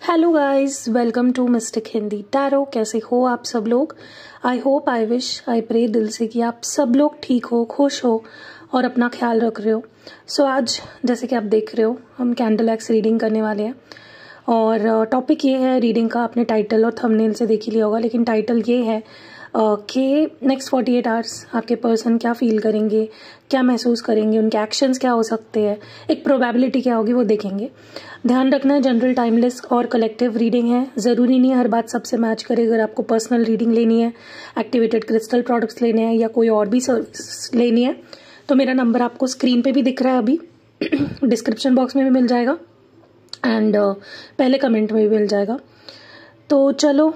Hello guys, welcome to mystic Hindi tarot. कैसे हो आप सब लोग? I hope, I wish, I pray दिल से कि आप सब लोग ठीक हो, खुश हो और अपना ख्याल रख रहे हो। सो आज जैसे कि आप देख रहे हो, हम कैंडल एक्स रीडिंग करने वाले हैं और टॉपिक ये है रीडिंग का। आपने टाइटल और थंबनेल से देख ही लिया होगा, लेकिन टाइटल ये है कि नेक्स्ट 48 आवर्स आपके पर्सन क्या फील करेंगे, क्या महसूस करेंगे, उनके एक्शंस क्या हो सकते हैं, एक प्रोबेबिलिटी क्या होगी, वो देखेंगे। ध्यान रखना है, जनरल टाइमलेस और कलेक्टिव रीडिंग है। ज़रूरी नहीं है हर बात सबसे मैच करे। अगर आपको पर्सनल रीडिंग लेनी है, एक्टिवेटेड क्रिस्टल प्रोडक्ट्स लेने हैं या कोई और भी सर्विस लेनी है, तो मेरा नंबर आपको स्क्रीन पे भी दिख रहा है, अभी डिस्क्रिप्शन बॉक्स में भी मिल जाएगा एंड पहले कमेंट में भी मिल जाएगा। तो चलो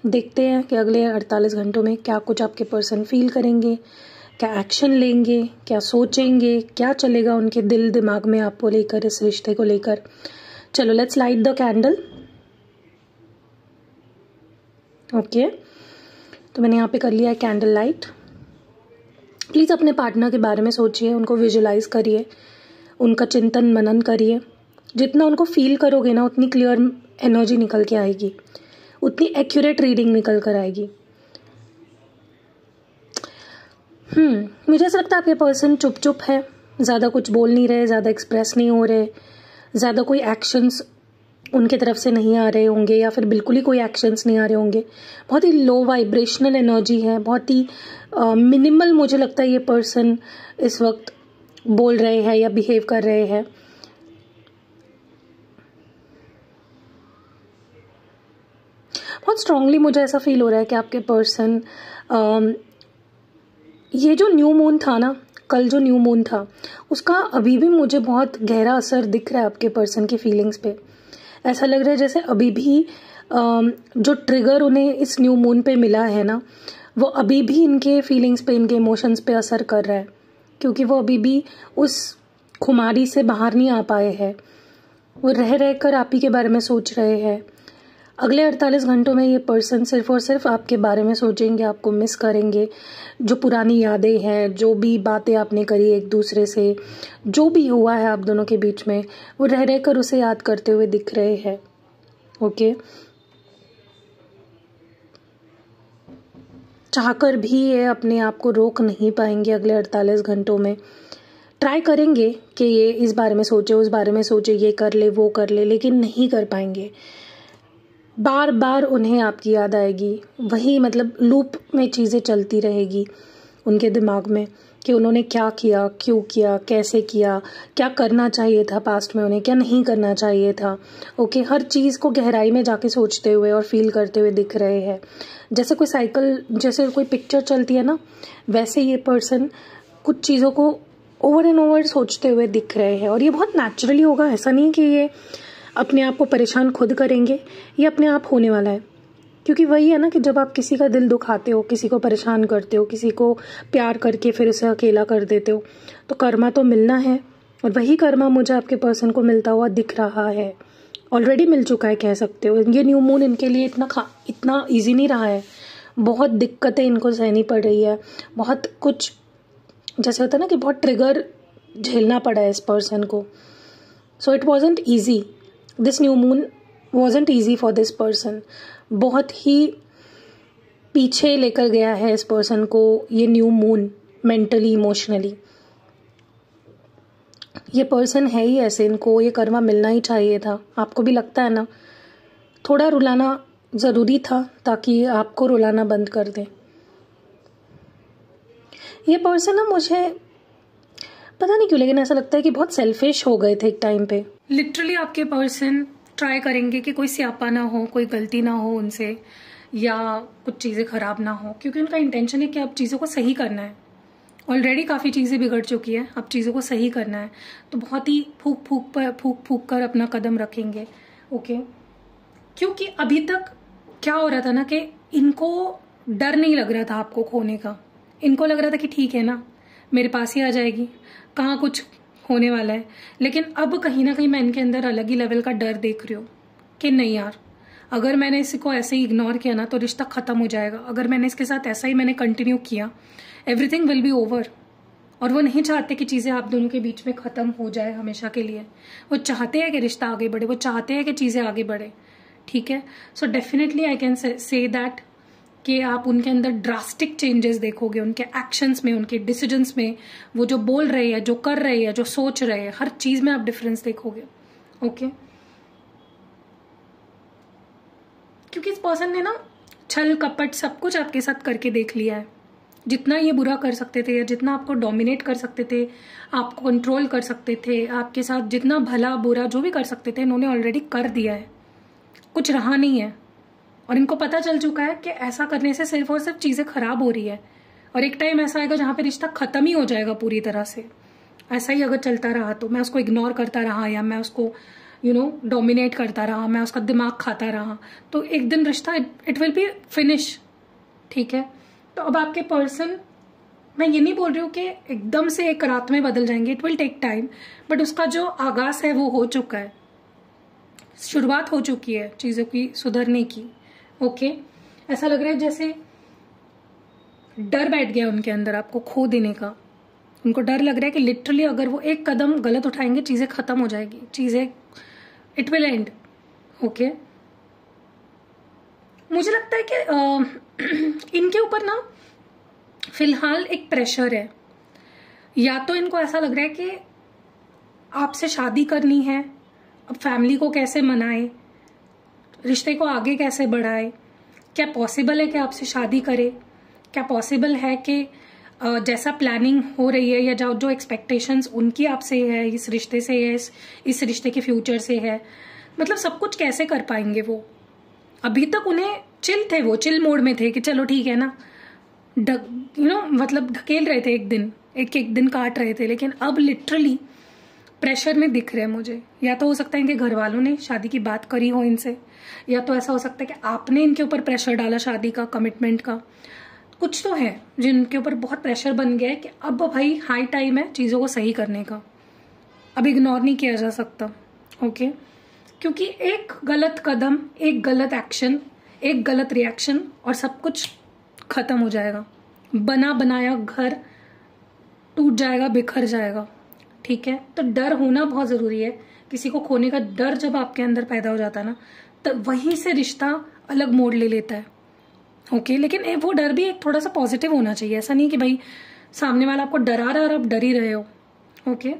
देखते हैं कि अगले 48 घंटों में क्या कुछ आपके पर्सन फील करेंगे, क्या एक्शन लेंगे, क्या सोचेंगे, क्या चलेगा उनके दिल दिमाग में आपको लेकर, इस रिश्ते को लेकर। चलो let's light the candle. Okay, तो मैंने यहाँ पे कर लिया है कैंडल लाइट। प्लीज़ अपने पार्टनर के बारे में सोचिए, उनको विजुलाइज करिए, उनका चिंतन मनन करिए। जितना उनको फील करोगे ना, उतनी क्लियर एनर्जी निकल के आएगी, उतनी एक्यूरेट रीडिंग निकल कर आएगी। मुझे ऐसा लगता है आपके पर्सन चुप चुप है, ज़्यादा कुछ बोल नहीं रहे, ज़्यादा एक्सप्रेस नहीं हो रहे, ज़्यादा कोई एक्शंस उनके तरफ से नहीं आ रहे होंगे या फिर बिल्कुल ही कोई एक्शंस नहीं आ रहे होंगे। बहुत ही लो वाइब्रेशनल एनर्जी है, बहुत ही मिनिमल मुझे लगता है ये पर्सन इस वक्त बोल रहे हैं या बिहेव कर रहे हैं। बहुत स्ट्रांगली मुझे ऐसा फील हो रहा है कि आपके पर्सन ये जो न्यू मून था ना, कल जो न्यू मून था, उसका अभी भी मुझे बहुत गहरा असर दिख रहा है आपके पर्सन की फीलिंग्स पे। ऐसा लग रहा है जैसे अभी भी जो ट्रिगर उन्हें इस न्यू मून पे मिला है ना, वो अभी भी इनके फीलिंग्स पे, इनके इमोशंस पे असर कर रहा है, क्योंकि वो अभी भी उस खुमारी से बाहर नहीं आ पाए हैं। वो रह रह कर आप ही के बारे में सोच रहे हैं। अगले 48 घंटों में ये पर्सन सिर्फ और सिर्फ आपके बारे में सोचेंगे, आपको मिस करेंगे। जो पुरानी यादें हैं, जो भी बातें आपने करी एक दूसरे से, जो भी हुआ है आप दोनों के बीच में, वो रह रह कर उसे याद करते हुए दिख रहे हैं। ओके, चाहकर भी ये अपने आप को रोक नहीं पाएंगे अगले 48 घंटों में। ट्राई करेंगे कि ये इस बारे में सोचे, उस बारे में सोचे, ये कर ले, वो कर ले, लेकिन नहीं कर पाएंगे। बार बार उन्हें आपकी याद आएगी, वही मतलब लूप में चीज़ें चलती रहेगी उनके दिमाग में कि उन्होंने क्या किया, क्यों किया, कैसे किया, क्या करना चाहिए था पास्ट में उन्हें, क्या नहीं करना चाहिए था। ओके, हर चीज़ को गहराई में जाके सोचते हुए और फील करते हुए दिख रहे हैं। जैसे कोई साइकिल, जैसे कोई पिक्चर चलती है ना, वैसे ये पर्सन कुछ चीज़ों को ओवर एंड ओवर सोचते हुए दिख रहे हैं। और ये बहुत नेचुरली होगा, ऐसा नहीं कि ये अपने आप को परेशान खुद करेंगे, ये अपने आप होने वाला है। क्योंकि वही है ना कि जब आप किसी का दिल दुखाते हो, किसी को परेशान करते हो, किसी को प्यार करके फिर उसे अकेला कर देते हो, तो कर्मा तो मिलना है। और वही कर्मा मुझे आपके पर्सन को मिलता हुआ दिख रहा है, ऑलरेडी मिल चुका है कह सकते हो। ये न्यू मून इनके लिए इतना ईजी नहीं रहा है। बहुत दिक्कतें इनको सहनी पड़ रही है, बहुत कुछ जैसे होता है ना कि बहुत ट्रिगर झेलना पड़ा है इस पर्सन को। So it wasn't easy, this new moon wasn't easy for this person. बहुत ही पीछे लेकर गया है इस पर्सन को ये न्यू मून, मेंटली, इमोशनली। ये पर्सन है ही ऐसे, इनको ये कर्मा मिलना ही चाहिए था। आपको भी लगता है ना, थोड़ा रुलाना ज़रूरी था ताकि आपको रुलाना बंद कर दें। ये पर्सन ना, मुझे पता नहीं क्यों, लेकिन ऐसा लगता है कि बहुत सेल्फिश हो गए थे एक टाइम पे। लिटरली आपके पर्सन ट्राई करेंगे कि कोई स्यापा ना हो, कोई गलती ना हो उनसे, या कुछ चीज़ें खराब ना हो, क्योंकि उनका इंटेंशन है कि अब चीज़ों को सही करना है। ऑलरेडी काफ़ी चीज़ें बिगड़ चुकी है, अब चीज़ों को सही करना है। तो बहुत ही फूक फूक कर अपना कदम रखेंगे। ओके, क्योंकि अभी तक क्या हो रहा था ना कि इनको डर नहीं लग रहा था आपको खोने का। इनको लग रहा था कि ठीक है ना, मेरे पास ही आ जाएगी, कहाँ कुछ होने वाला है। लेकिन अब कहीं ना कहीं मैं इनके अंदर अलग ही लेवल का डर देख रही हूँ कि नहीं यार, अगर मैंने इसको ऐसे ही इग्नोर किया ना तो रिश्ता खत्म हो जाएगा। अगर मैंने इसके साथ ऐसा ही मैंने कंटिन्यू किया, एवरीथिंग विल बी ओवर। और वो नहीं चाहते कि चीज़ें आप दोनों के बीच में ख़त्म हो जाए हमेशा के लिए। वो चाहते हैं कि रिश्ता आगे बढ़े, वो चाहते हैं कि चीज़ें आगे बढ़े। ठीक है। So definitely I can say that कि आप उनके अंदर ड्रास्टिक चेंजेस देखोगे, उनके एक्शंस में, उनके डिसीजंस में, वो जो बोल रहे हैं, जो कर रहे हैं, जो सोच रहे हैं, हर चीज में आप डिफरेंस देखोगे। ओके, क्योंकि इस पर्सन ने ना छल कपट सब कुछ आपके साथ करके देख लिया है। जितना ये बुरा कर सकते थे या जितना आपको डोमिनेट कर सकते थे, आपको कंट्रोल कर सकते थे, आपके साथ जितना भला बुरा जो भी कर सकते थे, इन्होंने ऑलरेडी कर दिया है। कुछ रहा नहीं है और इनको पता चल चुका है कि ऐसा करने से सिर्फ और सिर्फ चीजें खराब हो रही है और एक टाइम ऐसा आएगा जहां पे रिश्ता खत्म ही हो जाएगा पूरी तरह से। ऐसा ही अगर चलता रहा तो, मैं उसको इग्नोर करता रहा या मैं उसको डोमिनेट करता रहा, मैं उसका दिमाग खाता रहा, तो एक दिन रिश्ता इट विल बी फिनिश। ठीक है, तो अब आपके पर्सन, मैं ये नहीं बोल रही हूँ कि एकदम से एक रात में बदल जाएंगे, it will take time, but उसका जो आगाज है वो हो चुका है, शुरुआत हो चुकी है चीजों की सुधरने की। ओके, ऐसा लग रहा है जैसे डर बैठ गया उनके अंदर आपको खो देने का। उनको डर लग रहा है कि लिटरली अगर वो एक कदम गलत उठाएंगे चीजें खत्म हो जाएगी, चीजें इट विल एंड। ओके, मुझे लगता है कि इनके ऊपर ना फिलहाल एक प्रेशर है। या तो इनको ऐसा लग रहा है कि आपसे शादी करनी है, अब फैमिली को कैसे मनाए, रिश्ते को आगे कैसे बढ़ाए, क्या पॉसिबल है कि आपसे शादी करे, क्या पॉसिबल है कि जैसा प्लानिंग हो रही है या जो एक्सपेक्टेशंस उनकी आपसे है, इस रिश्ते से है, इस रिश्ते के फ्यूचर से है, मतलब सब कुछ कैसे कर पाएंगे वो। अभी तक उन्हें चिल थे, वो चिल मोड में थे कि चलो ठीक है ना, मतलब ढकेल रहे थे, एक एक दिन काट रहे थे, लेकिन अब लिटरली प्रेशर में दिख रहे हैं मुझे। या तो हो सकता है इनके घर वालों ने शादी की बात करी हो इनसे, या तो ऐसा हो सकता है कि आपने इनके ऊपर प्रेशर डाला शादी का, कमिटमेंट का। कुछ तो है जिनके ऊपर बहुत प्रेशर बन गया है कि अब भाई हाई टाइम है चीजों को सही करने का, अब इग्नोर नहीं किया जा सकता। ओके, क्योंकि एक गलत कदम, एक गलत एक्शन, एक गलत रिएक्शन और सब कुछ खत्म हो जाएगा, बना बनाया घर टूट जाएगा, बिखर जाएगा। ठीक है, तो डर होना बहुत जरूरी है। किसी को खोने का डर जब आपके अंदर पैदा हो जाता है ना, तो वहीं से रिश्ता अलग मोड़ ले लेता है। ओके, लेकिन वो डर भी एक थोड़ा सा पॉजिटिव होना चाहिए। ऐसा नहीं कि भाई सामने वाला आपको डरा रहा और आप डर ही रहे हो। ओके,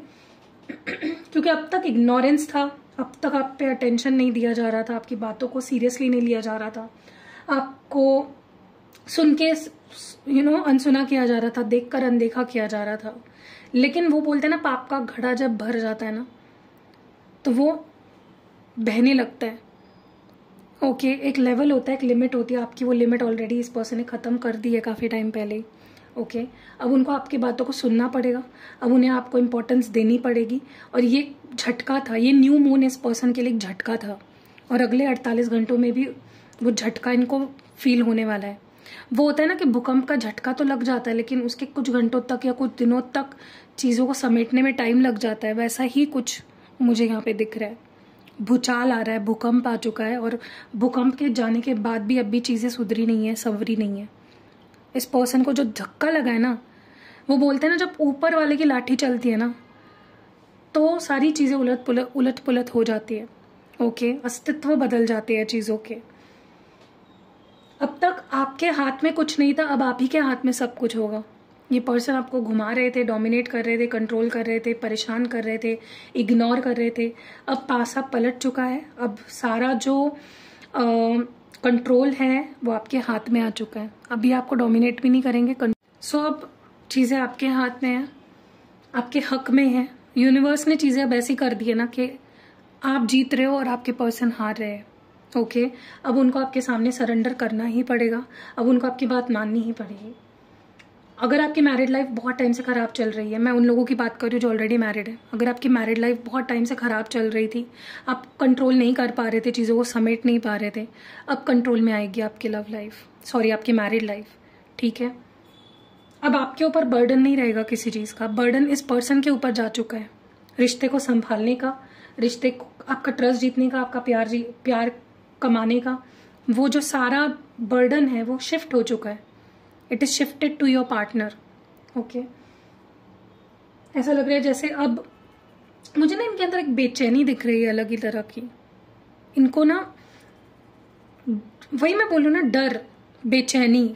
क्योंकि अब तक इग्नोरेंस था, अब तक आप पे अटेंशन नहीं दिया जा रहा था, आपकी बातों को सीरियसली नहीं लिया जा रहा था, आपको सुन के अनसुना किया जा रहा था, देखकर अनदेखा किया जा रहा था। लेकिन वो बोलते हैं ना, पाप का घड़ा जब भर जाता है ना तो वो बहने लगता है। ओके, एक लेवल होता है, एक लिमिट होती है आपकी, वो लिमिट ऑलरेडी इस पर्सन ने खत्म कर दी है काफी टाइम पहले ही। ओके, अब उनको आपकी बातों को सुनना पड़ेगा, अब उन्हें आपको इम्पोर्टेंस देनी पड़ेगी। और ये झटका था, ये न्यू मून इस पर्सन के लिए एक झटका था और अगले 48 घंटों में भी वो झटका इनको फील होने वाला है। वो होता है ना कि भूकंप का झटका तो लग जाता है लेकिन उसके कुछ घंटों तक या कुछ दिनों तक चीजों को समेटने में टाइम लग जाता है। वैसा ही कुछ मुझे यहाँ पे दिख रहा है। भूचाल आ रहा है, भूकंप आ चुका है और भूकंप के जाने के बाद भी अब भी चीजें सुधरी नहीं है, संवरी नहीं है। इस पर्सन को जो धक्का लगा है ना, वो बोलते हैं ना, जब ऊपर वाले की लाठी चलती है ना तो सारी चीजें उलट पुलट हो जाती है। ओके, अस्तित्व बदल जाते हैं चीजों के। अब तक आपके हाथ में कुछ नहीं था, अब आप ही के हाथ में सब कुछ होगा। ये पर्सन आपको घुमा रहे थे, डोमिनेट कर रहे थे, कंट्रोल कर रहे थे, परेशान कर रहे थे, इग्नोर कर रहे थे। अब पासा पलट चुका है, अब सारा जो कंट्रोल है वो आपके हाथ में आ चुका है। अभी आपको डोमिनेट भी नहीं करेंगे। सो अब चीजें आपके हाथ में है, आपके हक में है। यूनिवर्स ने चीजें अब ऐसी कर दी है ना कि आप जीत रहे हो और आपके पर्सन हार रहे हैं। ओके, अब उनको आपके सामने सरेंडर करना ही पड़ेगा, अब उनको आपकी बात माननी ही पड़ेगी। अगर आपकी मैरिड लाइफ बहुत टाइम से खराब चल रही है, मैं उन लोगों की बात कर रही हूँ जो ऑलरेडी मैरिड है, अगर आपकी मैरिड लाइफ बहुत टाइम से खराब चल रही थी, आप कंट्रोल नहीं कर पा रहे थे, चीज़ों को समेट नहीं पा रहे थे, अब कंट्रोल में आएगी आपकी लव लाइफ, सॉरी आपकी मैरिड लाइफ। ठीक है, अब आपके ऊपर बर्डन नहीं रहेगा किसी चीज़ का, बर्डन इस पर्सन के ऊपर जा चुका है, रिश्ते को संभालने का, रिश्ते को आपका ट्रस्ट जीतने का, आपका प्यार कमाने का। वो जो सारा बर्डन है वो शिफ्ट हो चुका है, it is shifted to your partner. Okay, ऐसा लग रहा है जैसे अब मुझे ना इनके अंदर एक बेचैनी दिख रही है अलग ही तरह की। इनको ना वही मैं बोलूँ ना, डर, बेचैनी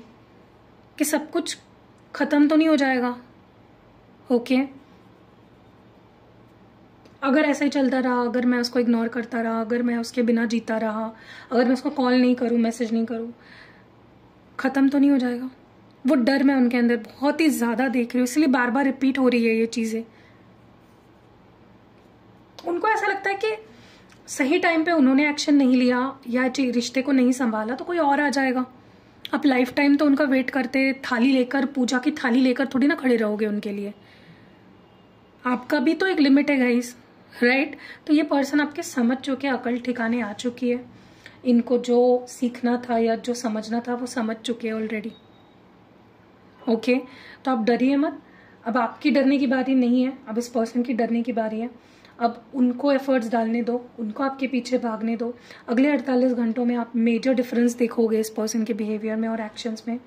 कि सब कुछ खत्म तो नहीं हो जाएगा। ओके, अगर ऐसा ही चलता रहा, अगर मैं उसको इग्नोर करता रहा, अगर मैं उसके बिना जीता रहा, अगर मैं उसको कॉल नहीं करूँ, मैसेज नहीं करूँ, ख़त्म तो नहीं हो जाएगा। वो डर मैं उनके अंदर बहुत ही ज़्यादा देख रही हूँ, इसलिए बार बार रिपीट हो रही है ये चीज़ें। उनको ऐसा लगता है कि सही टाइम पे उन्होंने एक्शन नहीं लिया या रिश्ते को नहीं संभाला तो कोई और आ जाएगा। अब लाइफ टाइम तो उनका वेट करते, थाली लेकर, पूजा की थाली लेकर थोड़ी ना खड़े रहोगे उनके लिए। आपका भी तो एक लिमिट है गाइस, राइट? तो ये पर्सन आपके समझ चुके, अकल ठिकाने आ चुकी है, इनको जो सीखना था या जो समझना था वो समझ चुके हैं ऑलरेडी। ओके, तो आप डरिए मत। अब आपकी डरने की बारी नहीं है, अब इस पर्सन की डरने की बारी है। अब उनको एफर्ट्स डालने दो, उनको आपके पीछे भागने दो। अगले 48 घंटों में आप मेजर डिफरेंस देखोगे इस पर्सन के बिहेवियर में और एक्शंस में।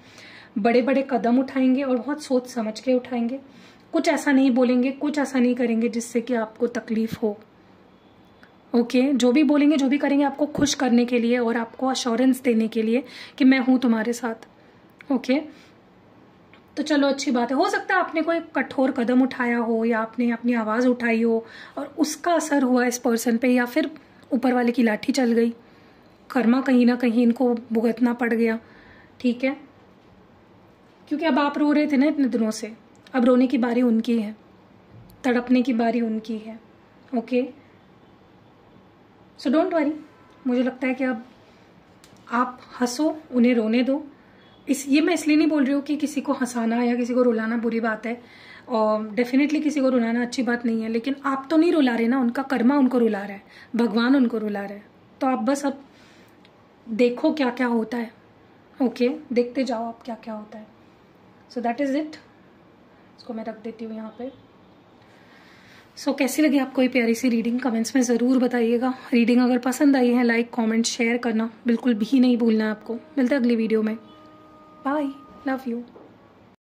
बड़े बड़े कदम उठाएंगे और बहुत सोच समझ के उठाएंगे। कुछ ऐसा नहीं बोलेंगे, कुछ ऐसा नहीं करेंगे जिससे कि आपको तकलीफ हो। ओके, जो भी बोलेंगे, जो भी करेंगे, आपको खुश करने के लिए और आपको अश्योरेंस देने के लिए कि मैं हूं तुम्हारे साथ। ओके, तो चलो अच्छी बात है। हो सकता है आपने कोई कठोर कदम उठाया हो या आपने अपनी आवाज़ उठाई हो और उसका असर हुआ इस पर्सन पे, या फिर ऊपर वाले की लाठी चल गई, कर्मा कहीं ना कहीं इनको भुगतना पड़ गया। ठीक है, क्योंकि अब आप रो रहे थे ना इतने दिनों से, अब रोने की बारी उनकी है, तड़पने की बारी उनकी है। Okay, so don't worry. मुझे लगता है कि अब आप हंसो, उन्हें रोने दो। ये मैं इसलिए नहीं बोल रही हूँ कि किसी को हंसाना या किसी को रुलाना बुरी बात है, और डेफिनेटली किसी को रुलाना अच्छी बात नहीं है, लेकिन आप तो नहीं रुला रहे ना, उनका कर्मा उनको रुला रहा है, भगवान उनको रुला रहा है। तो आप बस अब देखो क्या क्या होता है। ओके, देखते जाओ आप क्या क्या होता है। So that is it. इसको मैं रख देती हूँ यहाँ पे। सो कैसी लगी आपको ये प्यारी सी रीडिंग, कमेंट्स में ज़रूर बताइएगा। रीडिंग अगर पसंद आई है, लाइक कमेंट शेयर करना बिल्कुल भी नहीं भूलना है आपको। मिलते हैं अगली वीडियो में। Bye, love you.